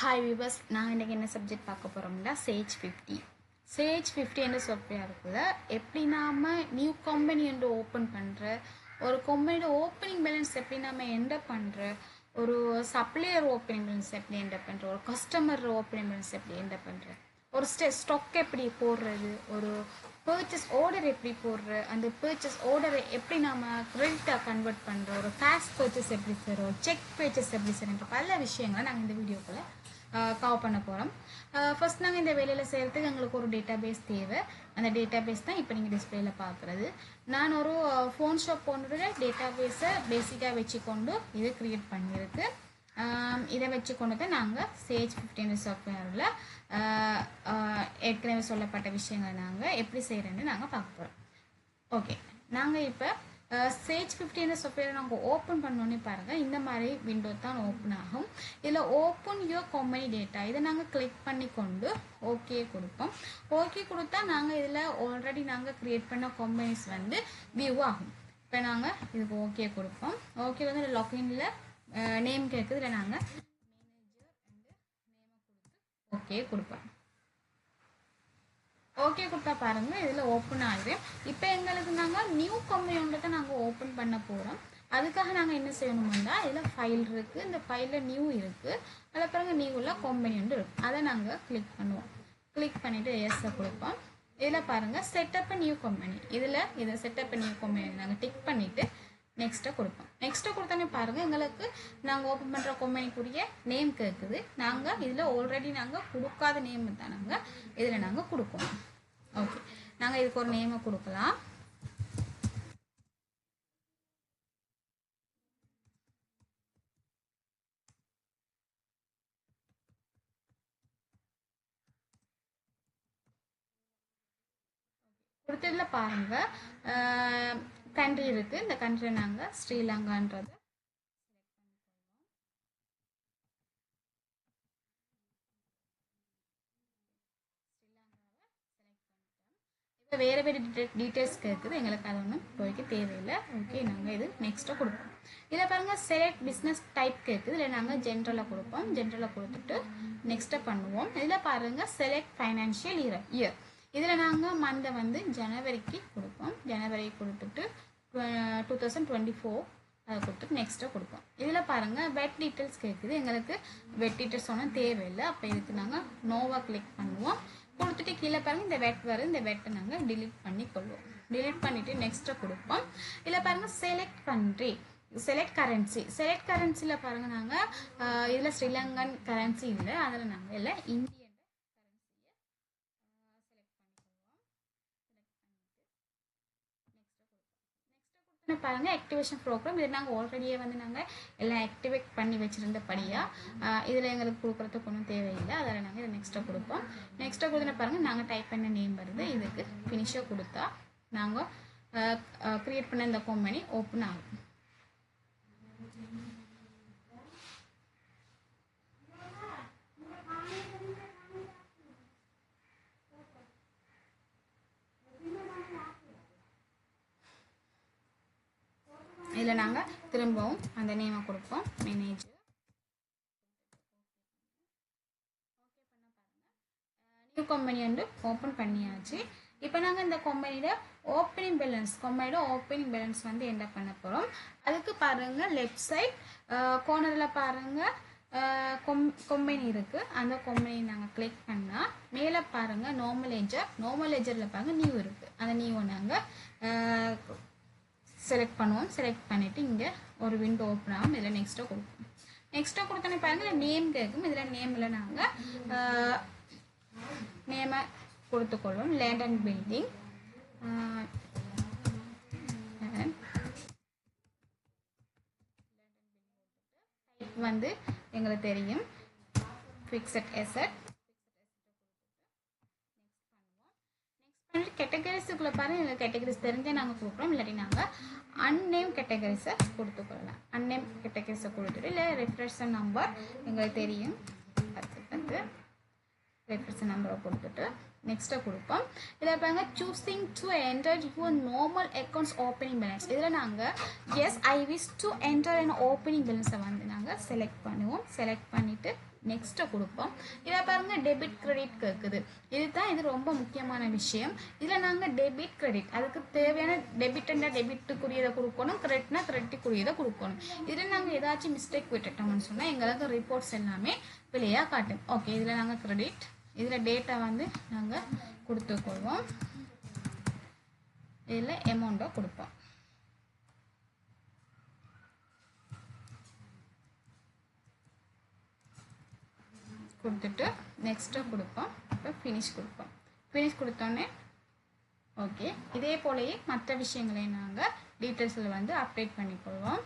Hi viewers, நான் இன்றைக்கி என்ன சப்ஜெக்ட் பார்க்க போகிறோம்னா சேஜ் 50. சேஜ் 50 என்ற சாஃப்ட்வேர் இருக்குல்ல, எப்படி நாம் நியூ கம்பெனி என்று ஓப்பன் பண்ணுற, ஒரு கம்பெனியோட ஓப்பனிங் பேலன்ஸ் எப்படி நாம் என்டர் பண்ணுற, ஒரு சப்ளையர் ஓப்பனிங் பேலன்ஸ் எப்படி என்டர் பண்ணுற, ஒரு கஸ்டமர் ஓப்பனிங் பேலன்ஸ் எப்படி என்டர் பண்ணுற, ஒரு ஸ்டாக் எப்படி போடுறது, ஒரு பர்ச்சேஸ் ஆர்டர் எப்படி போடுற, அந்த பர்ச்சேஸ் ஆர்டரை எப்படி நாம் கிரெடிட்டாக கன்வெர்ட் பண்ணுற, ஒரு ஃபாஸ்ட் பர்ச்சேஸ் எப்படி செய்கிறோம், செக் பர்ச்சேஸ் எப்படி செய்கிறோன்ற பல விஷயங்களை நாங்கள் இந்த வீடியோக்குள்ளே கவர் பண்ண போகிறோம். ஃபர்ஸ்ட் நாங்கள் இந்த வேலையில் செய்கிறதுக்கு எங்களுக்கு ஒரு டேட்டா பேஸ் தேவை. அந்த டேட்டா பேஸ் தான் இப்போ நீங்கள் டிஸ்பிளேயில் பார்க்குறது. நான் ஒரு ஃபோன் ஷாப் போன்ற டேட்டா பேஸை பேசிக்காக வச்சுக்கொண்டு இதை க்ரியேட் பண்ணியிருக்கு. இதை வச்சு கொண்டு தான் நாங்கள் சேஜ் 50 சாஃப்ட்வேரில் ஏற்கனவே சொல்லப்பட்ட விஷயங்களை நாங்கள் எப்படி செய்கிறேன்னு நாங்கள் பார்க்க போகிறோம். ஓகே, நாங்கள் இப்போ சேஜ் 50 சாஃப்ட்வேரை நாங்கள் ஓப்பன் பண்ணோன்னே பாருங்கள், இந்த மாதிரி விண்டோ தான் ஓப்பன் ஆகும். இதில் ஓப்பன் யுவர் கம்பெனி டேட்டா இதை நாங்கள் கிளிக் பண்ணி கொண்டு ஓகே கொடுப்போம். ஓகே கொடுத்தா நாங்கள் இதில் ஆல்ரெடி நாங்கள் க்ரியேட் பண்ண கம்பெனிஸ் வந்து வியூ ஆகும். இப்போ நாங்கள் இதுக்கு ஓகே கொடுப்போம். ஓகே வந்து லாக்இனில் நேம் கேட்குது, இல்லை நாங்கள் மேனேஜர் அண்டு நேமை கொடுத்து ஓகே கொடுப்போம். ஓகே கொடுத்தா பாருங்கள், இதில் ஓப்பன் ஆகுது. இப்போ எங்களுக்கு நாங்கள் நியூ கம்பெனி ஒன்று தான் நாங்கள் ஓப்பன் பண்ண போகிறோம். அதுக்காக நாங்கள் என்ன செய்யணும்னா, இதில் ஃபைல் இருக்குது, இந்த ஃபைலில் நியூ இருக்குது, அதில் பிறகு நியூவில் கம்பெனி ஒன்று இருக்குது. அதை நாங்கள் கிளிக் பண்ணுவோம். கிளிக் பண்ணிவிட்டு எஸ்ஸை கொடுப்போம். இதில் பாருங்கள் செட்டப் நியூ கம்பெனி, இதை செட்டப் நியூ கம்பெனி நாங்கள் டிக் பண்ணிவிட்டு நெக்ஸ்ட்டை கொடுப்போம். நெக்ஸ்ட்டை கொடுத்தோன்னே பாருங்கள், எங்களுக்கு நாங்கள் ஓப்பன் பண்ணுற கம்பெனிக்குரிய நேம் கேட்குது. நாங்கள் இதில் ஆல்ரெடி நாங்கள் கொடுக்காத நேம் தான் நாங்கள் இதில் நாங்கள் கொடுக்கணும். ஓகே, நாங்கள் இதுக்கு ஒரு நேமை கொடுக்கலாம். கொடுத்ததில் பாருங்கள் கண்ட்ரி இருக்குது. இந்த கண்ட்ரி நாங்கள் ஸ்ரீலங்கான்றது இப்போ வேறு டீட்டெயில்ஸ் கேட்குது, எங்களுக்கு அது ஒன்றும் இப்போதைக்கு தேவையில்லை. ஓகே, நாங்கள் இது நெக்ஸ்ட்டாக கொடுப்போம். இதில் பாருங்கள் செலக்ட் பிஸ்னஸ் டைப் கேட்குது, இல்லை நாங்கள் ஜென்ரலாக கொடுப்போம். ஜென்ரலாக கொடுத்துட்டு நெக்ஸ்ட்டை பண்ணுவோம். இதில் பாருங்கள் செலக்ட் ஃபைனான்ஷியல் இயர், இதில் நாங்கள் மந்தை வந்து ஜனவரிக்கு கொடுப்போம். ஜனவரி கொடுத்துட்டு 2024 அதை கொடுத்துட்டு நெக்ஸ்ட்டாக கொடுப்போம். இதில் பாருங்கள் வெட் டீட்டெயில்ஸ் கேட்குது, எங்களுக்கு வெட் டீட்டெயில்ஸ் ஒன்றும் தேவையில்லை. அப்போ இதுக்கு நாங்கள் நோவாக கிளிக் பண்ணுவோம். கொடுத்துட்டு கீழே பாருங்கள் இந்த வெட் வரும், இந்த வெட்டை நாங்கள் டிலீட் பண்ணி கொள்வோம். டிலீட் பண்ணிவிட்டு நெக்ஸ்ட்டை கொடுப்போம். இதில் பாருங்கள் select country, select currency, select கரன்சியில் பாருங்கள் நாங்கள் இதில் ஸ்ரீலங்கன் கரன்சி இல்லை, அதில் நாங்கள் இல்லை இந்தியன் பாருங்க ஆக்டிவேஷன் ப்ரோக்ராம். இது நாங்கள் ஆல்ரெடியே வந்து நாங்கள் எல்லாம் ஆக்டிவேட் பண்ணி வச்சுருந்தபடியாக இதில் எங்களுக்கு கொடுக்குறதுக்கு ஒன்றும் தேவையில்லை. அதில் நாங்கள் இதை நெக்ஸ்ட்டாக கொடுப்போம். நெக்ஸ்ட்டாக கொடுத்துட்டு பாருங்கள் நாங்கள் டைப் பண்ண நேம் வருது, இதுக்கு ஃபினிஷாக கொடுத்தா நாங்கள் க்ரியேட் பண்ண இந்த கம்பெனி ஓப்பன் ஆகும். இதில் நாங்கள் திரும்பவும் அந்த நேமை கொடுப்போம், மேனேஜர். நியூ கம்பெனி வந்து ஓப்பன் பண்ணியாச்சு. இப்போ நாங்கள் இந்த கம்பெனியோட ஓப்பனிங் பேலன்ஸ் வந்து என்ன பண்ண போகிறோம். அதுக்கு பாருங்கள் லெஃப்ட் சைட் கோர்னரில் பாருங்கள் கம்பெனி இருக்குது. அந்த கம்பெனி நாங்கள் கிளிக் பண்ணால் மேலே பாருங்கள் நார்மல் லெஜரில் பாருங்கள் நியூ இருக்குது. அந்த நியூவை நாங்கள் செலக்ட் பண்ணுவோம். செலக்ட் பண்ணிவிட்டு இங்கே ஒரு விண்டோ ஓப்பன் ஆகும். இதில் நெக்ஸ்ட்டாக கொடுப்போம். நெக்ஸ்ட்டாக கொடுத்தோன்னே பாருங்கள் நேம் கேட்கும். இதில் நேமில் நாங்கள் நேமை கொடுத்துக்கொள்வோம். லேண்ட் அண்ட் பில்டிங் வந்து எங்களுக்கு தெரியும், ஃபிக்ஸட் அசெட். கேட்டகரிஸுக்குள்ளே பாருங்கள், எங்களுக்கு கேட்டகரிஸ் தெரிஞ்சால் நாங்கள் கொடுக்குறோம், இல்லாட்டி நாங்கள் அன்னேம் கேட்டகரிஸை கொடுத்துக்கொள்ளலாம். அன்னேம் கேட்டகரிஸை கொடுத்துட்டு இல்லை ரெஃபரன்ஸ் நம்பர் எங்களுக்கு தெரியும், 10 ரெஃபரன்ஸ் நம்பரை கொடுத்துட்டு நெக்ஸ்ட்டு கொடுப்போம். இதில் பாருங்க choosing to enter your normal accounts opening balance. இதில் நாங்கள் yes I wish to enter and opening பேலன்ஸை வந்து நாங்கள் செலக்ட் பண்ணுவோம். செலக்ட் பண்ணிவிட்டு நெக்ஸ்ட்டை கொடுப்போம். இதில் பாருங்கள் டெபிட் கிரெடிட் கேட்குது. இது ரொம்ப முக்கியமான விஷயம். இதில் நாங்கள் டெபிட் கிரெடிட் அதுக்கு தேவையான டெபிட்னா டெபிட்டுக்குரியதை கொடுக்கணும், கிரெடிட்னா கிரெடிட்டுக்குரியதை கொடுக்கணும். இதில் நாங்கள் ஏதாச்சும் மிஸ்டேக் விட்டுட்டோம்னு சொன்னால் எங்களுக்கு ரிப்போர்ட்ஸ் எல்லாமே வெளியாக காட்டும். ஓகே, இதில் நாங்கள் கிரெடிட், இதில் டேட்டா வந்து நாங்கள் கொடுத்துக்கொள்வோம். இதில் அமௌண்ட்டை கொடுப்போம். கொடுத்துட்டு நெக்ஸ்ட்டை கொடுப்போம். இப்போ ஃபினிஷ் கொடுப்போம். ஃபினிஷ் கொடுத்தோன்னே ஓகே, இதே போலயே மற்ற விஷயங்களையும் நாங்கள் டீட்டெயில்ஸில் வந்து அப்டேட் பண்ணிக்கொள்வோம்.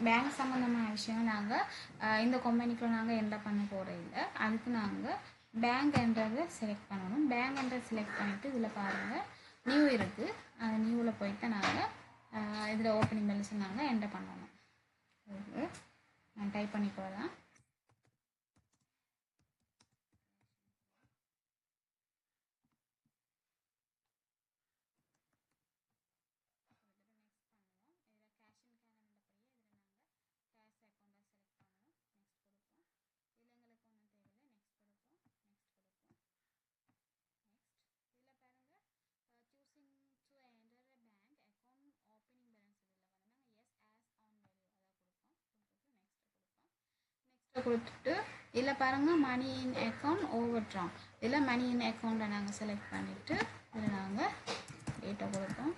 பேங்க் சம்மந்தமான விஷயம் நாங்கள் இந்த கம்பெனிக்குள்ள நாங்கள் என்டர் பண்ண போகிறது இல்லை. அதுக்கு நாங்கள் பேங்க்ன்றதை செலக்ட் பண்ணணும். பேங்க்ன்றதை செலக்ட் பண்ணிவிட்டு இதில் பாருங்கள் நியூ இருக்குது. அந்த நியூவில் போயிட்டு நாங்கள் இதில் ஓப்பனிங் பேலன்ஸ் நாங்கள் என்டர் பண்ணணும். ஓகே, நான் டைப் பண்ணி போகலாம். கொடுத்துட்டு இதில் பாருங்கள் மணி இன் அக்கௌண்ட் ஓவர் ட்ரான். இதில் மணி இன் அக்கௌண்ட்டை நாங்கள் செலக்ட் பண்ணிவிட்டு இதில் நாங்கள் டேட்டா கொடுப்போம்.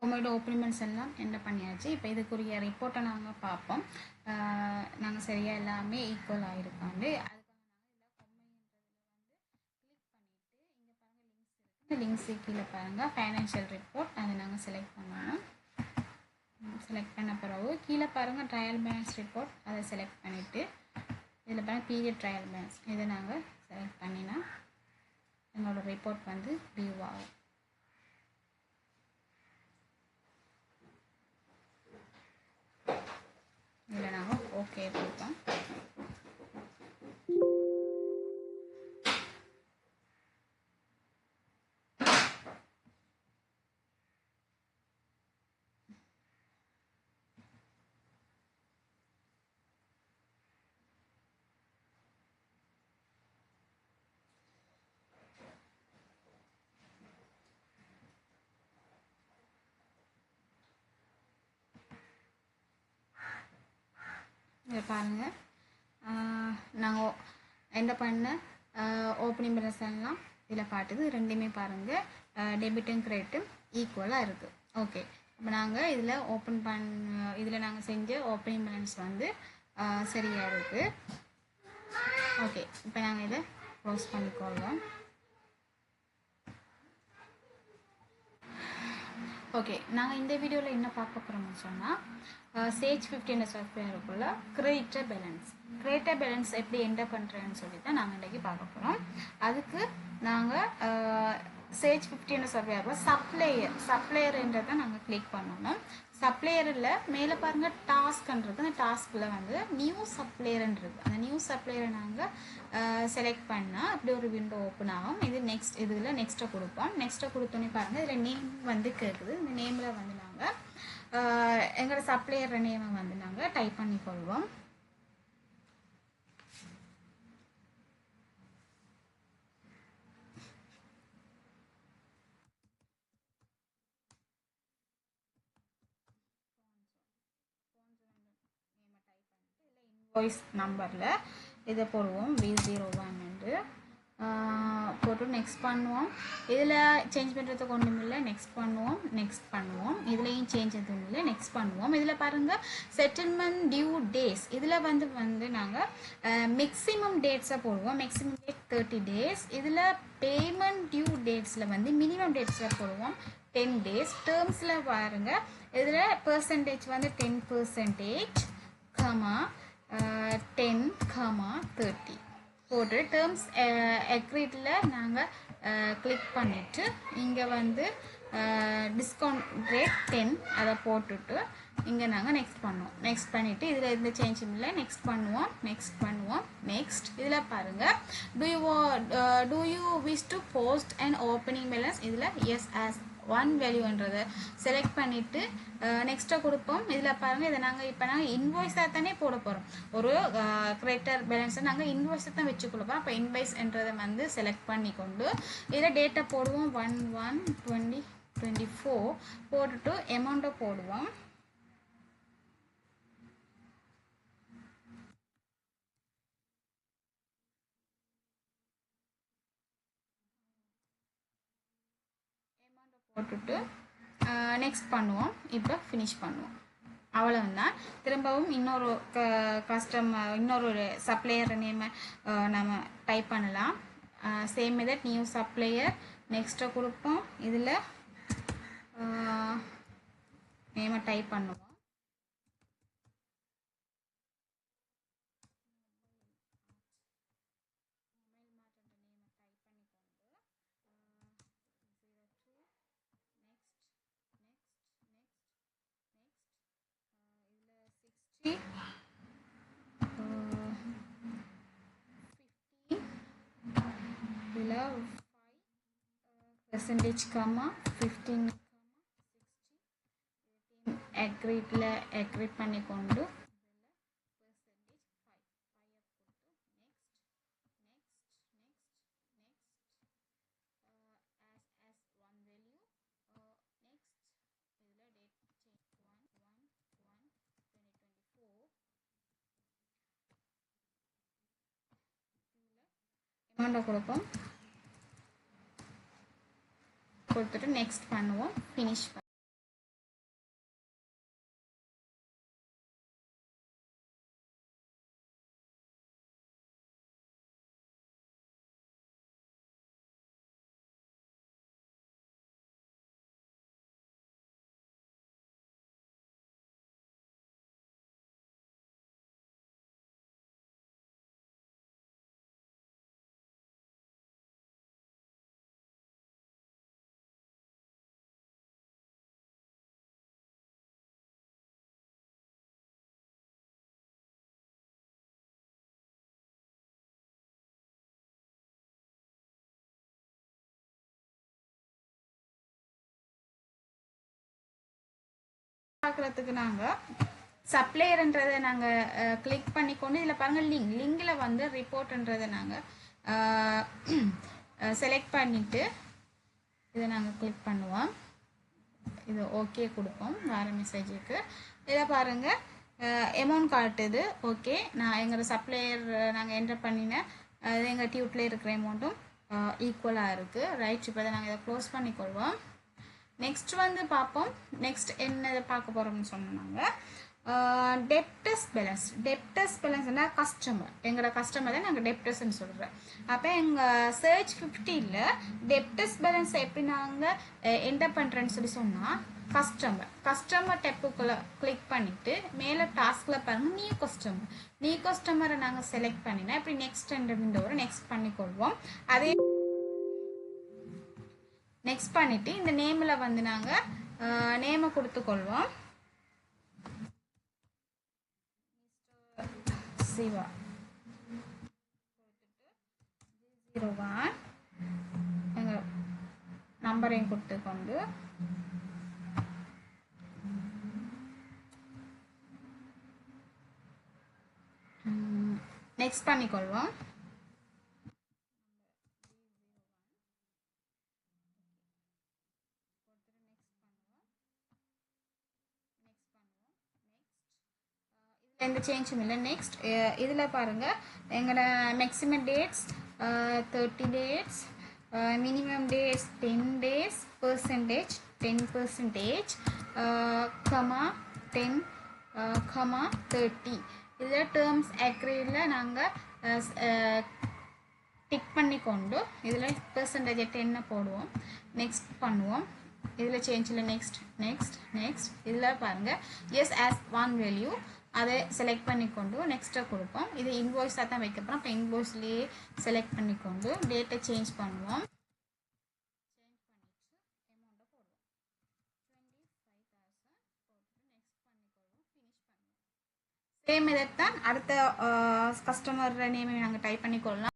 உங்களோட ஓப்பனிமெண்ட்ஸ் எல்லாம் என்ன பண்ணியாச்சு. இப்போ இதுக்குரிய ரிப்போர்ட்டை நாங்கள் பார்ப்போம். நாங்கள் சரியாக எல்லாமே ஈக்குவலாக இருக்காண்டு அதுக்காக லிங்க்ஸு கீழே பாருங்கள் ஃபைனான்ஷியல் ரிப்போர்ட் அதை நாங்கள் செலக்ட் பண்ணணும். செலக்ட் பண்ண பிறகு கீழே பாருங்கள் ட்ரையல் பேலன்ஸ் ரிப்போர்ட் அதை செலக்ட் பண்ணிவிட்டு இதில் பாருங்கள் பீரியட் ட்ரையல் பேலன்ஸ் இதை நாங்கள் செலக்ட் பண்ணினா எங்களோட ரிப்போர்ட் வந்து வியூ ஆகும். இதில் நாங்கள் ஓகே கொடுப்போம். இதை பாருங்கள் நாங்கள் என்ன பண்ண ஓப்பனிங் பேலன்ஸ் எல்லாம் இதில் காட்டுது. ரெண்டுமே பாருங்கள் டெபிட்டும் கிரெடிட்டும் ஈக்குவலாக இருக்குது. ஓகே, இப்போ நாங்கள் இதில் இதில் நாங்கள் செஞ்ச ஓப்பனிங் பேலன்ஸ் வந்து சரியாக இருக்குது. ஓகே, இப்போ நாங்கள் இதை க்ளோஸ் பண்ணிக்கொள்வோம். ஓகே, நாங்கள் இந்த வீடியோவில் என்ன பார்க்க போகிறோம்னு சொன்னால் சேஜ் 50 சாஃப்ட்வேருக்குள்ள கிரெடிட்டர் பேலன்ஸ் எப்படி என்டர் பண்ணுறேன்னு சொல்லி தான் நாங்கள் இன்றைக்கி பார்க்க போகிறோம். அதுக்கு நாங்கள் சேஜ் 50 சாஃப்ட்வேரில் சப்ளையர்ன்றதை நாங்கள் கிளிக் பண்ணணும். சப்ளையரில் மேலே பாருங்கள் டாஸ்க்ன்றது, அந்த டாஸ்கில் வந்து நியூ சப்ளையர்ன்றது, அந்த நியூ சப்ளையரை நாங்கள் செலக்ட் பண்ணால் இப்படி ஒரு விண்டோ ஓப்பன் ஆகும். இது இதில் நெக்ஸ்ட்டை கொடுப்போம். நெக்ஸ்ட்டை கொடுத்தோன்னே பாருங்கள் இதில் நேம் வந்து கேட்குது. இந்த நேமில் வந்து நாங்கள் எங்களோட சப்ளையர் நேமை வந்து நாங்கள் டைப் பண்ணிக்கொள்வோம். இன்வாய்ஸ் நம்பரில் இதை போடுவோம் V01 போட்டு நெக்ஸ்ட் பண்ணுவோம். இதில் சேஞ்ச் பண்ணுறதுக்கு ஒன்றும் இல்லை, நெக்ஸ்ட் பண்ணுவோம். இதுலேயும் சேஞ்ச் எதுவும் இல்லை, நெக்ஸ்ட் பண்ணுவோம். இதில் பாருங்கள் செட்டில்மெண்ட் டியூ டேஸ், இதில் வந்து நாங்கள் மேக்ஸிமம் டேட்ஸை போடுவோம். Maximum date 30 days. இதில் பேமெண்ட் டியூ டேட்ஸில் வந்து மினிமம் டேட்ஸில் போடுவோம் 10 days. டேர்ம்ஸில் பாருங்க இதில் பெர்சன்டேஜ் வந்து 10%, கமா 10, கமா 30 போட்டு டேர்ம்ஸ் அக்ரீட்டில் நாங்கள் கிளிக் பண்ணிவிட்டு இங்கே வந்து டிஸ்கவுண்ட் ரேட் 10 அதை போட்டுட்டு இங்கே நாங்கள் நெக்ஸ்ட் பண்ணுவோம். நெக்ஸ்ட் பண்ணிவிட்டு இதில் எந்த சேஞ்சும் இல்லை. நெக்ஸ்ட் பண்ணுவோம். நெக்ஸ்ட் இதில் பாருங்கள், do you wish to post an opening balance? இதில் yes as ஒன் வேல்யூன்றதை செலக்ட் பண்ணிவிட்டு நெக்ஸ்ட்டாக கொடுப்போம். இதில் பாருங்கள், இதை நாங்கள் இப்போ இன்வாய்ஸாக தானே போட போகிறோம். ஒரு கிரெடிட்டர் பேலன்ஸை நாங்கள் இன்வாய்ஸை தான் வச்சு கொடுப்போம். அப்போ இன்வாய்ஸ்ன்றதை வந்து செலக்ட் பண்ணி கொண்டு இதில் டேட்டா போடுவோம். 1/1/2024 போட்டுட்டு அமௌண்ட்டை போடுவோம். போட்டுட்டு நெக்ஸ்ட் பண்ணுவோம். இப்போ ஃபினிஷ் பண்ணுவோம். அவ்வளவுதான். திரும்பவும் இன்னொரு இன்னொரு சப்ளையர் நேமை நம்ம டைப் பண்ணலாம். சேம் மெத்தட், நியூ சப்ளையர், நெக்ஸ்ட்டை கொடுப்போம். இதில் நேமை டைப் பண்ணுவோம். percentage, 15, 60 அக்ரீட்டில் அக்ரீட் பண்ணி கொண்டு அமௌண்ட்டை கொடுப்போம். கொடுத்துட்டு நெக்ஸ்ட் பண்ணுவோம். ஃபினிஷ் பார்க்குறதுக்கு நாங்கள் சப்ளையர்ன்றதை நாங்கள் கிளிக் பண்ணிக்கொண்டு இதில் பாருங்கள் லிங்கில் வந்து ரிப்போர்ட்ன்றதை நாங்கள் செலக்ட் பண்ணிவிட்டு இதை நாங்கள் கிளிக் பண்ணுவோம். இது ஓகே கொடுப்போம். வேறு மெசேஜுக்கு இதை பாருங்கள், அமௌண்ட் காட்டுது. ஓகே, நான் எங்களோட சப்ளையர் நாங்கள் என்டர் பண்ணினேன். அது எங்கள் டியூட்டில் இருக்கிற அமௌண்ட்டும் ஈக்குவலாக இருக்குது. ரைட், இப்போ நாங்கள் இதை க்ளோஸ் பண்ணிக்கொள்வோம். நெக்ஸ்ட் வந்து பார்ப்போம். நெக்ஸ்ட் என்ன பார்க்க போகிறோம்னு சொன்னாங்க, டெப்டர்ஸ் பேலன்ஸ்னா கஸ்டமர், எங்களோட கஸ்டமர் தான் நாங்கள் டெப்டர்ஸ்ன்னு சொல்கிறோம். அப்போ எங்கள் சர்ச் 50ல் டெப்டர்ஸ் பேலன்ஸ் எப்படி நாங்கள் என்டர் பண்ணுறேன்னு சொன்னால், கஸ்டமர் டெப்புக்குள்ளே கிளிக் பண்ணிவிட்டு மேலே டாஸ்கில் பாருங்கள் நியூ கஸ்டமரை நாங்கள் செலக்ட் பண்ணினா இப்படி நெக்ஸ்ட் என்ற விண்டோவை நெக்ஸ்ட் பண்ணிக்கொள்வோம். அதே நெக்ஸ்ட் பண்ணிவிட்டு இந்த நேமில் வந்து நாங்கள் நேமை கொடுத்துக்கொள்வோம். சிவா 01 எங்கள் நம்பரையும் கொடுத்துக்கொண்டு நெக்ஸ்ட் பண்ணிக்கொள்வோம். எந்த சேஞ்சும் இல்லை. நெக்ஸ்ட் இதில் பாருங்கள், எங்களோட maximum dates 30 dates, minimum dates 10 days, percentage 10%, comma 10, comma 30. இதில் டேர்ம்ஸ் அக்ரியில் நாங்கள் டிக் பண்ணி கொண்டு இதில் பர்சன்டேஜை 10 போடுவோம். நெக்ஸ்ட் பண்ணுவோம். இதில் சேஞ்ச் இல்லை. நெக்ஸ்ட் இதில் பாருங்கள் எஸ் ஆஸ் ஒன் வேல்யூ அதை செலக்ட் பண்ணிக்கொண்டு நெக்ஸ்ட்டை கொடுப்போம். இது இன்வாய்ஸாக தான் வைக்க போகிறோம். அப்போ இன்வாய்ஸ்லேயே செலக்ட் பண்ணிக்கொண்டு டேட்டை சேஞ்ச் பண்ணுவோம். சேம் மெத்தட் தான் அடுத்த கஸ்டமர் நேமை நாங்கள் டைப் பண்ணிக்கொள்ளலாம்.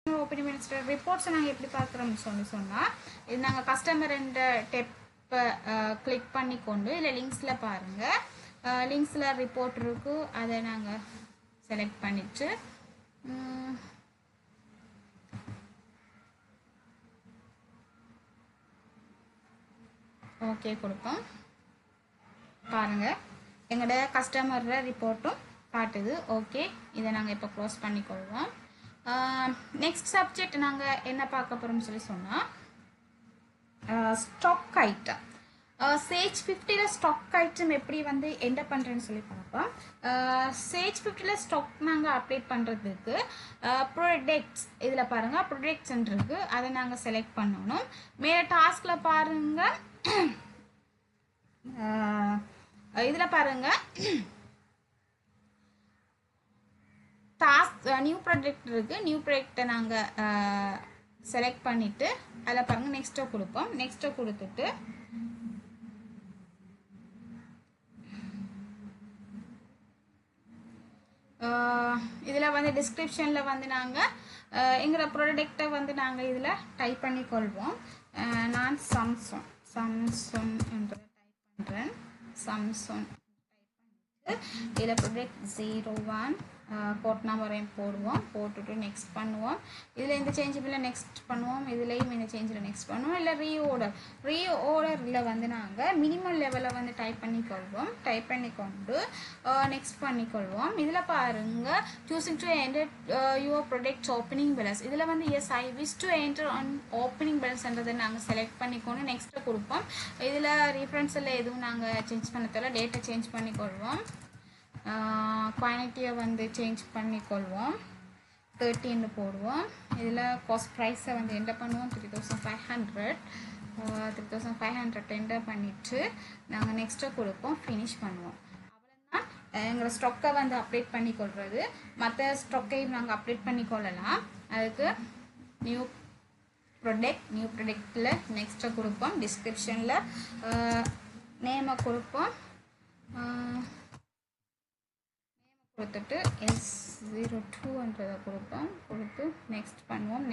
ஓப்பனிங் மினிஸ்டர் ரிப்போர்ட்ஸை நாங்கள் எப்படி பார்க்குறோம்னு சொன்னால் இது நாங்கள் கஸ்டமர் என்ற டெப்பை கிளிக் பண்ணிக்கொண்டு இல்லை லிங்க்ஸில் பாருங்கள். லிங்க்ஸில் ரிப்போர்ட் இருக்குது. அதை நாங்கள் செலக்ட் பண்ணிவிட்டு ஓகே கொடுப்போம். பாருங்கள் எங்களோட கஸ்டமர் ரிப்போர்ட்டும் காட்டுது. ஓகே, இதை நாங்கள் இப்போ க்ளோஸ் பண்ணிக்கொள்வோம். நெக்ஸ்ட் சப்ஜெக்ட் நாங்கள் என்ன பார்க்க போகிறோம்னு சொன்னால் ஸ்டாக் ஐட்டம். சேஜ் 50ல் ஸ்டாக் ஐட்டம் எப்படி என்டர் பண்ணுறேன்னு சொல்லி பார்ப்போம். சேஜ் 50ல் ஸ்டாக் நாங்கள் அப்டேட் பண்ணுறதுக்கு ப்ரொடக்ட்ஸ் இதில் பாருங்கள் ப்ரொடக்ட்ஸ் இருக்குது. அதை நாங்கள் செலக்ட் பண்ணணும். மேலே டாஸ்கில் பாருங்கள் இதில் பாருங்கள் டாஸ்க் நியூ ப்ராடக்ட் இருக்குது. நியூ ப்ராடக்டை நாங்கள் செலக்ட் பண்ணிவிட்டு அதில் பாருங்கள் நெக்ஸ்ட்டை கொடுப்போம். நெக்ஸ்ட்டை கொடுத்துட்டு இதில் டிஸ்கிரிப்ஷனில் நாங்கள் எங்களோட ப்ராடக்டை நாங்கள் இதில் டைப் பண்ணிக்கொள்வோம். நான் சாம்சங் என்றதை டைப் பண்ணுறேன். சாம்சங் டைப் பண்ணிட்டு இதில் ப்ராடக்ட் 01 கோட் நம்பரையும் போடுவோம். போட்டுட்டு நெக்ஸ்ட் பண்ணுவோம். இதில் இந்த சேஞ்சில் நெக்ஸ்ட் பண்ணுவோம். இதுலேயும் இந்த சேஞ்சில் நெக்ஸ்ட் பண்ணுவோம். இல்லை ரீஆர்டரில் நாங்கள் மினிமம் லெவலில் டைப் பண்ணிக்கொள்வோம். டைப் பண்ணிக்கொண்டு நெக்ஸ்ட் பண்ணிக்கொள்வோம். இதில் பாருங்கள் choosing to enter your products opening balance. இதில் yes I wish to enter an opening பேலன்ஸ்ன்றதை நாங்கள் செலக்ட் பண்ணிக்கொண்டு நெக்ஸ்ட்டு கொடுப்போம். இதில் ரீஃபரன்ஸில் எதுவும் நாங்கள் சேஞ்ச் பண்ண தேவை. டேட்டை சேஞ்ச் பண்ணிக்கொள்வோம். குவான்டிட்டியை சேஞ்ச் பண்ணிக்கொள்வோம். 13 போடுவோம். இதில் காஸ்ட் ப்ரைஸை என்டர் பண்ணுவோம். 3500 என்டர் பண்ணிவிட்டு நாங்கள் நெக்ஸ்ட்டை கொடுப்போம். ஃபினிஷ் பண்ணுவோம். அவ்வளோதான் எங்களோட ஸ்டாக்கை அப்டேட் பண்ணிக்கொள்வது. மற்ற ஸ்டாக்கையும் நாங்கள் அப்டேட் பண்ணிக்கொள்ளலாம். அதுக்கு நியூ ப்ராடக்டில் நெக்ஸ்ட்டை கொடுப்போம். டிஸ்கிரிப்ஷனில் நேமை கொடுப்போம். கொடுத்துட்டு S02ன்றதை கொடுப்போம். கொடுத்து நெக்ஸ்ட் பண்ணுவோம்.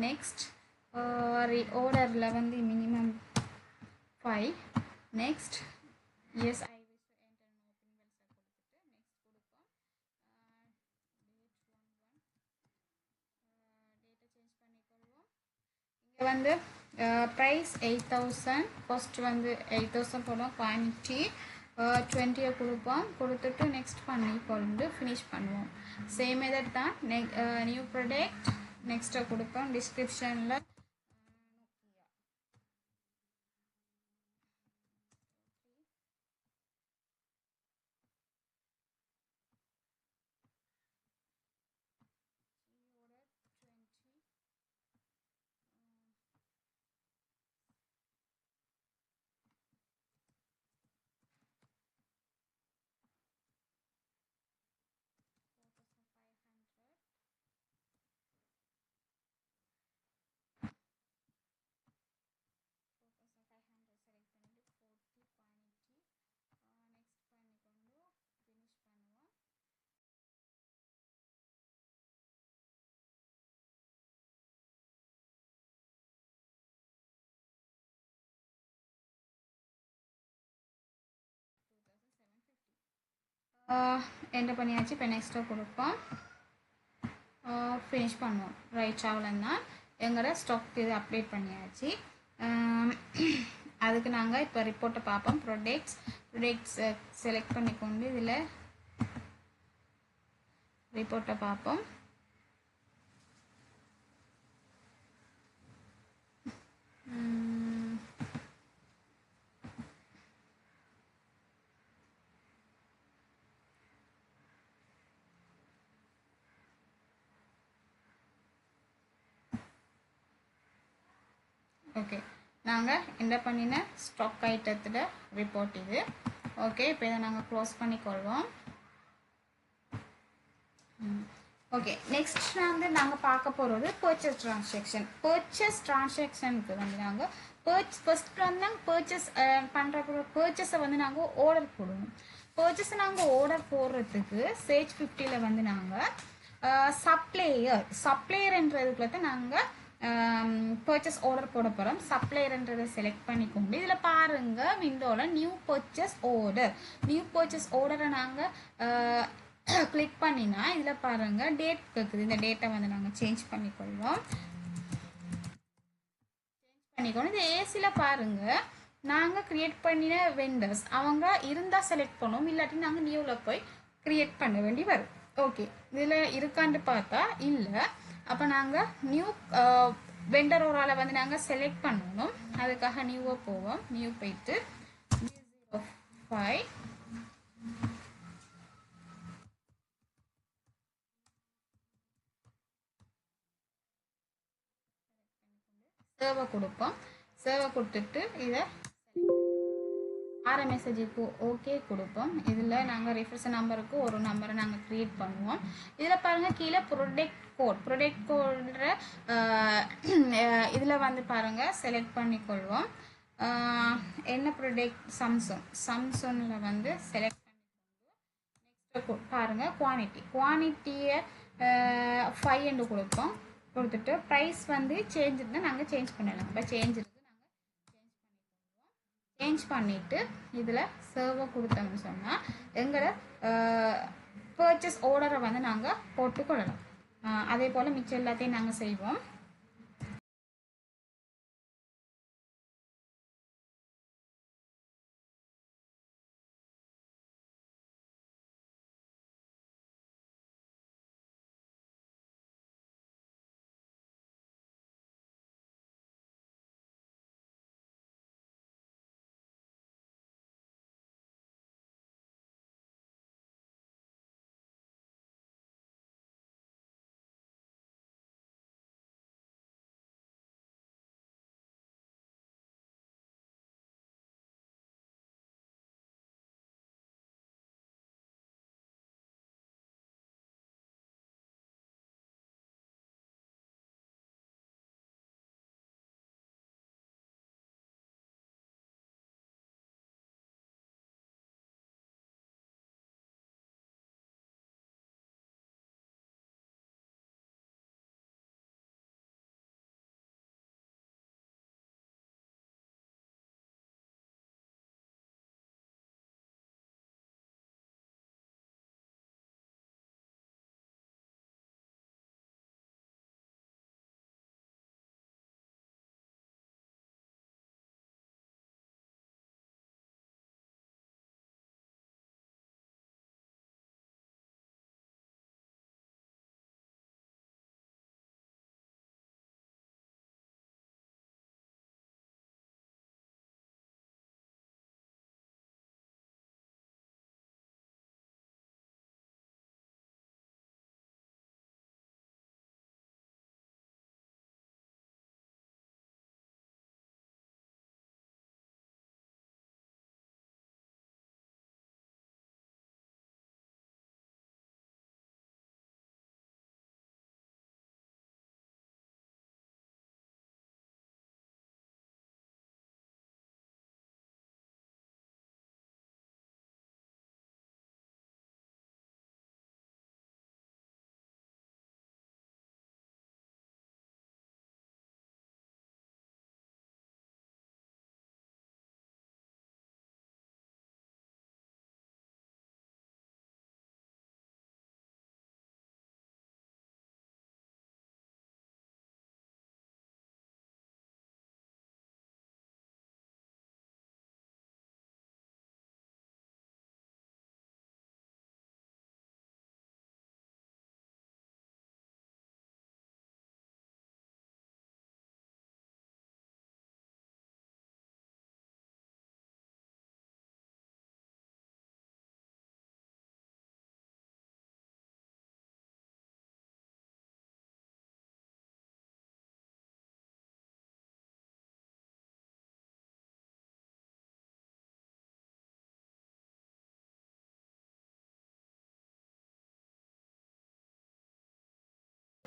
நெக்ஸ்ட் ஆர்டரில் minimum 5. Next yes I wish to enter opening பெல்ஸை கொடுத்துட்டு நெக்ஸ்ட் கொடுப்போம். டேட்டை சேஞ்ச் பண்ணிக்கொள்வோம். இங்கே ப்ரைஸ் 8000, காஸ்ட் 8000 போடுவோம். குவான்டிட்டி 20 கொடுப்போம். கொடுத்துட்டு நெக்ஸ்ட் பண்ணிக்கொண்டு ஃபினிஷ் பண்ணுவோம். சேம் மெத்தட் தான். நியூ ப்ராடக்ட் நெக்ஸ்ட்டை கொடுப்போம். டிஸ்கிரிப்ஷனில் என்டர் பண்ணியாச்சு. இப்போ நெக்ஸ்ட்டாக கொடுப்போம். ஃபினிஷ் பண்ணுவோம். ரைட் அவ்வளோதான். எங்களோட ஸ்டாக் இது அப்டேட் பண்ணியாச்சு. அதுக்கு நாங்கள் இப்போ ரிப்போர்ட்டை பார்ப்போம். ப்ரொடக்ட்ஸ் செலக்ட் பண்ணிக்கொண்டு இதில் ரிப்போர்ட்டை பார்ப்போம். ஓகே, நாங்கள் என்டர் பண்ணின ஸ்டாக் ஐட்டத்தோட ரிப்போர்ட் இது. ஓகே, இப்போ இதை நாங்கள் க்ளோஸ் பண்ணிக்கொள்வோம். ஓகே, நெக்ஸ்ட் நாங்கள் பார்க்க போகிறது பர்ச்சேஸ் ட்ரான்சாக்ஷனுக்கு வந்து நாங்கள் ஃபர்ஸ்ட் வந்து நாங்கள் பர்ச்சேஸ் பண்ணுற பர்ச்சேஸை வந்து நாங்கள் ஆர்டர் போடணும். பர்ச்சேஸை நாங்கள் ஆர்டர் போடுறதுக்கு சேஜ் 50ல் வந்து நாங்கள் சப்ளையர்ன்றதுக்குள்ள தான் நாங்கள் பர்ச்சேஸ் ஆர்டர் போட போகிறோம். சப்ளையர்ன்றதை செலக்ட் பண்ணிக்கொண்டு இதில் பாருங்கள் விண்டோவில் நியூ பர்ச்சேஸ் ஆர்டரை நாங்கள் கிளிக் பண்ணினா இதில் பாருங்கள் டேட் கேட்குது. இந்த டேட்டை வந்து நாங்கள் சேஞ்ச் பண்ணிக்கொள்வோம். இது ஏசியில் பாருங்கள் நாங்கள் க்ரியேட் பண்ணின வெண்டர்ஸ் அவங்க இருந்தால் செலக்ட் பண்ணுவோம், இல்லாட்டி நாங்கள் நியூவில் போய் க்ரியேட் பண்ண வேண்டி வரும். ஓகே, இதில் இருக்கான்னு பார்த்தா இல்லை. அப்போ நாங்கள் நியூ வெண்டர் ஒரு ஆளை வந்து நாங்கள் செலக்ட் பண்ணணும். அதுக்காக நியூவை போவோம். நியூ போயிட்டு 05 சேவை கொடுப்போம். சேவை கொடுத்துட்டு இதை மெசேஜுக்கு ஓகே கொடுப்போம். இதில் நாங்கள் ரெஃபரன்ஸ் நம்பருக்கு ஒரு நம்பரை நாங்கள் க்ரியேட் பண்ணுவோம். இதில் பாருங்கள் கீழே ப்ரொடக்ட் கோட்ற இதில் வந்து பாருங்கள் செலக்ட் பண்ணிக்கொள்வோம். என்ன ப்ரொடக்ட் சம்சூனில் வந்து செலக்ட் பண்ணிக்கொண்டு நெக்ஸ்ட் பாருங்கள் குவான்டிட்டியை 5 என்று கொடுப்போம். கொடுத்துட்டு ப்ரைஸ் வந்து சேஞ்ச் இருந்தால் நாங்கள் சேஞ்ச் பண்ணலாம். இப்போ சேஞ்ச் பண்ணிவிட்டு இதில் சர்வை கொடுத்தோம்னு சொன்னால் எங்களோட பர்ச்சேஸ் ஆர்டரை வந்து நாங்கள் போட்டுக்கொள்ளலாம். அதே போல் மிச்சம் எல்லாத்தையும் நாங்கள் செய்வோம்.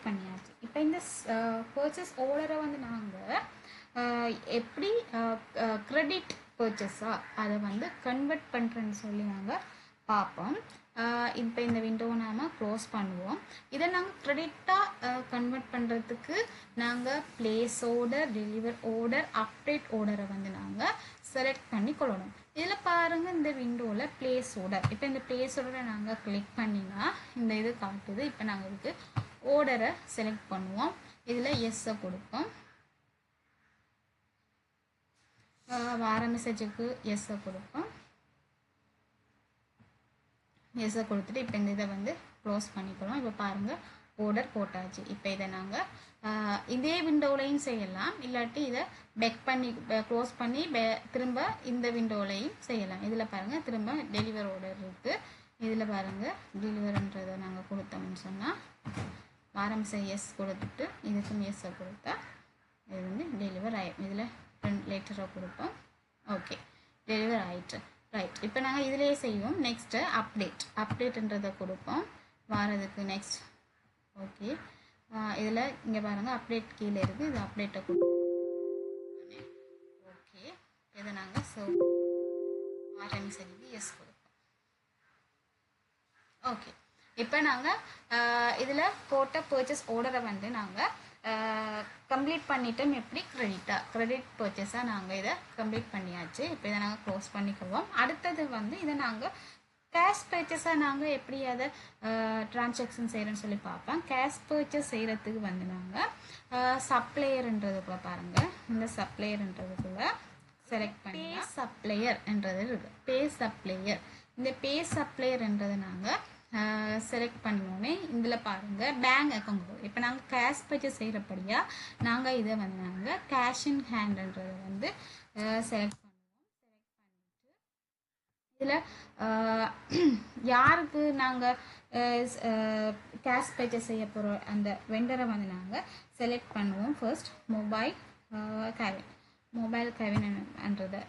பண்ணியாச்சு. இப்போ இந்த பர்ச்சேஸ் ஆர்டரை வந்து நாங்கள் எப்படி கிரெடிட் பர்ச்சேஸாக அதை வந்து கன்வெர்ட் பண்ணுறேன்னு சொல்லி நாங்கள் பார்ப்போம். இப்போ இந்த விண்டோவை நாம் க்ளோஸ் பண்ணுவோம். இதை நாங்கள் க்ரெடிட்டாக கன்வெர்ட் பண்ணுறதுக்கு நாங்கள் place order, deliver order, update ஆர்டரை வந்து நாங்கள் செலக்ட் பண்ணி கொள்ளணும். இதில் பாருங்கள், இந்த விண்டோவில் ப்ளேஸ் ஆர்டர். இப்போ இந்த ப்ளேஸ் ஆர்டரை நாங்கள் கிளிக் பண்ணினா இந்த இது காட்டுது. இப்போ நாங்கள் இதுக்கு ஆர்டரை செலக்ட் பண்ணுவோம். இதில் எஸ்ஸை கொடுப்போம். வார மெசேஜுக்கு எஸ்ஸை கொடுப்போம். எஸ்ஸை கொடுத்துட்டு இப்போ இந்த இதை வந்து க்ளோஸ் பண்ணிக்கலாம். இப்போ பாருங்கள், ஆர்டர் போட்டாச்சு. இப்போ இதை நாங்கள் இதே விண்டோலையும் செய்யலாம், இல்லாட்டி இதை பேக் பண்ணி க்ளோஸ் பண்ணி திரும்ப இந்த விண்டோலையும் செய்யலாம். இதில் பாருங்கள், திரும்ப டெலிவர் ஆர்டர் இருக்குது. இதில் பாருங்கள், டெலிவர்ன்றதை நாங்கள் கொடுத்தோம்னு சொன்னால் வாரம் எஸ் கொடுத்துட்டு இதுக்கும் எஸ்ஸை கொடுத்தா இது வந்து டெலிவர் ஆகிடும். இதில் லெட்டரை கொடுப்போம். ஓகே, டெலிவர் ஆகிட்டு. ரைட், இப்போ நாங்கள் இதிலே செய்வோம். நெக்ஸ்ட்டு அப்டேட்ன்றதை கொடுப்போம். வாரதுக்கு நெக்ஸ்ட். ஓகே, இதில் இங்கே பாருங்கள், அப்டேட் கீழே இருக்குது. இது அப்டேட்டை கொடுப்போம். ஓகே, இதை நாங்கள் ஆரம்பிச்சதுக்கு எஸ் கொடுப்போம். ஓகே, இப்போ நாங்கள் இதில் போட்ட பர்ச்சேஸ் ஆர்டரை வந்து நாங்கள் கம்ப்ளீட் பண்ணிட்டோம். எப்படி கிரெடிட் பர்ச்சேஸாக நாங்கள் இதை கம்ப்ளீட் பண்ணியாச்சு. இப்போ இதை நாங்கள் க்ளோஸ் பண்ணிக்குவோம். அடுத்தது வந்து இதை நாங்கள் கேஷ் பர்ச்சேஸாக நாங்கள் எப்படி அதை ட்ரான்சாக்ஷன் செய்கிறோன்னு சொல்லி பார்ப்போம். கேஷ் பர்ச்சேஸ் செய்கிறதுக்கு வந்து நாங்கள் சப்ளையர்ன்றதுக்குள்ளே பாருங்கள், இந்த சப்ளையர்ன்றதுக்குள்ளே செலக்ட் பண்ணி சப்ளையர்ன்றது இருக்குது. பே சப்ளையர். இந்த பே சப்ளையர்ன்றதை நாங்கள் செலக்ட் பண்ணோன்னே இதில் பாருங்கள், பேங்க் அக்கௌண்ட். இப்போ நாங்கள் கேஷ் பர்ச்சேஸ் செய்கிறபடியாக நாங்கள் இதை வந்து நாங்கள் கேஷ் இன் ஹேண்டுன்றதை வந்து செலக்ட் பண்ணுவோம். செலக்ட் பண்ணிவிட்டு இதில் யாருக்கு நாங்கள் கேஷ் பர்ச்சேஸ் செய்ய போகிறோம் அந்த வெண்டரை வந்து நாங்கள் செலக்ட் பண்ணுவோம். ஃபர்ஸ்ட் மொபைல் கெவின்ன்றதை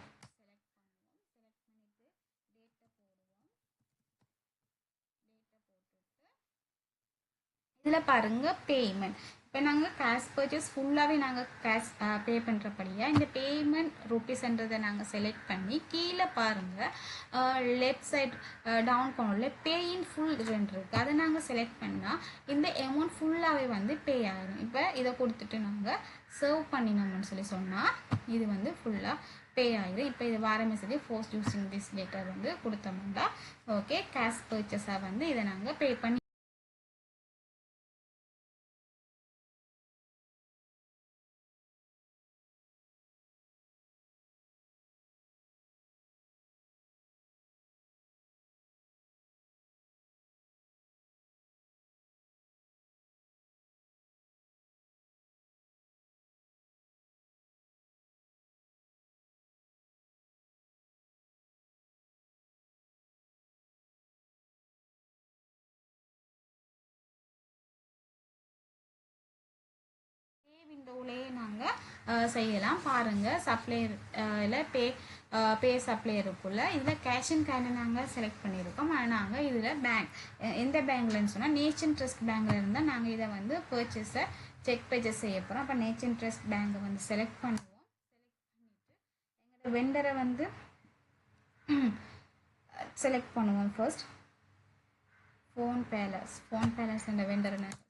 இதில் பாருங்கள் பேமெண்ட். இப்போ நாங்கள் கேஷ் பர்ச்சேஸ் ஃபுல்லாகவே நாங்கள் கேஷ் பே பண்ணுறபடியாக இந்த பேமெண்ட் ருப்பீஸ்ன்றதை நாங்கள் செலக்ட் பண்ணி கீழே பாருங்கள் லெஃப்ட் சைட் டவுன் கார்னரில் பே இன் ஃபுல் இருக்குது. அதை நாங்கள் செலக்ட் பண்ணால் இந்த அமௌண்ட் ஃபுல்லாகவே வந்து பே ஆகிடும். இப்போ இதை கொடுத்துட்டு நாங்கள் சர்வ் பண்ணினோம்னு சொல்லி சொன்னால் இது வந்து ஃபுல்லாக பே ஆகிடும். இப்போ இது வார message force using this letter வந்து கொடுத்தோம்னா ஓகே, கேஷ் பர்ச்சேஸாக வந்து இதை நாங்கள் பே பண்ணி விண்டோவிலே நாங்கள் செய்யலாம். பாருங்கள், சப்ளையரில் பே சப்ளையருக்குள்ளே இதில் கேஷ் அண்ட் கேர்டு நாங்கள் செலக்ட் பண்ணியிருக்கோம். ஆனால் நாங்கள் இதில் பேங்க் எந்த பேங்க்லன்னு சொன்னால் நேஷன் ட்ரஸ்ட் பேங்க்கில் இருந்தால் நாங்கள் இதை வந்து பர்ச்சேஸை செக் பர்ச்சேஸ் செய்ய போகிறோம். அப்போ நேஷன் ட்ரஸ்ட் பேங்கை வந்து செலக்ட் பண்ணுவோம். செலக்ட் பண்ணிவிட்டு எங்களோட வெண்டரை வந்து செலக்ட் பண்ணுவோம். ஃபர்ஸ்ட் ஃபோன் பேலஸ் என்ற வெண்டரை நாங்கள்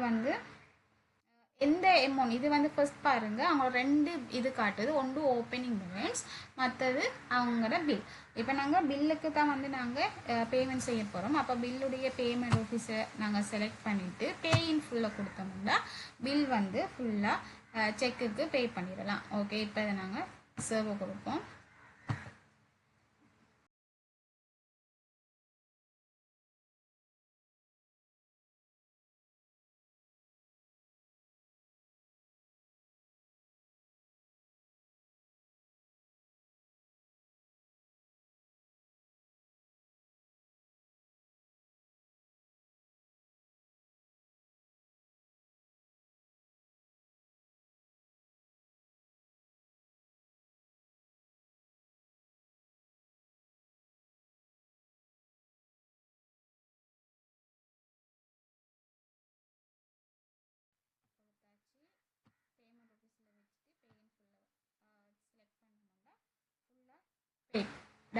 வந்து எந்த அமௌண்ட் இது வந்து ஃபர்ஸ்ட் பாருங்கள், அவங்க 2 இது காட்டுது. ஒன்று ஓப்பனிங் பேலன்ஸ், மற்றது அவங்களோட பில். இப்போ நாங்கள் பில்லுக்கு தான் வந்து நாங்கள் பேமெண்ட் செய்ய போகிறோம். அப்போ பில்லுடைய பேமெண்ட் ஆஃபீஸை நாங்கள் செலக்ட் பண்ணிவிட்டு பே இன் ஃபுல்லாக கொடுத்தோம்னா பில் வந்து ஃபுல்லாக செக்குக்கு பே பண்ணிடலாம். ஓகே, இப்போ இதை நாங்கள் சர்வ் கொடுப்போம்.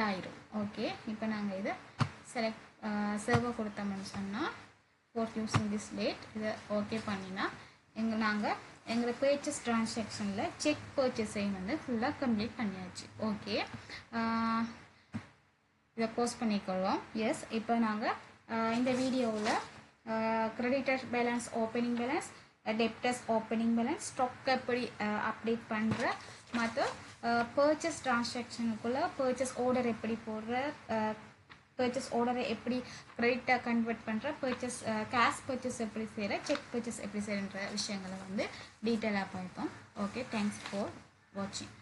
ஆயிரும். ஓகே, இப்போ நாங்கள் இதை செலக்ட் சர்வர் கொடுத்தோம்னு சொன்னால் for using this date இதை ஓகே பண்ணினா நாங்கள் எங்களோட பர்ச்சேஸ் ட்ரான்சாக்ஷனில் செக் பர்ச்சேஸையும் வந்து ஃபுல்லாக கம்ப்ளீட் பண்ணியாச்சு. ஓகே, இதை போஸ்ட் பண்ணிக்கொள்வோம். எஸ், இப்போ நாங்கள் இந்த வீடியோவில் creditor balance, opening balance, debtors opening balance, stock எப்படி அப்டேட் பண்ணுற, மற்ற பர்ச்சேஸ் ட்ரான்சாக்ஷனுக்குள்ளே பர்ச்சேஸ் ஆர்டர் எப்படி போடுற, பர்ச்சேஸ் ஆர்டரை எப்படி கிரெடிட்டாக கன்வெர்ட் பண்ணுற, பர்ச்சேஸ் கேஷ் பர்ச்சேஸ் எப்படி செய்கிற, செக் பர்ச்சேஸ் எப்படி செய்கிற விஷயங்களை வந்து டீட்டெயிலாக பார்ப்போம். ஓகே, தேங்க்ஸ் ஃபார் வாட்சிங்.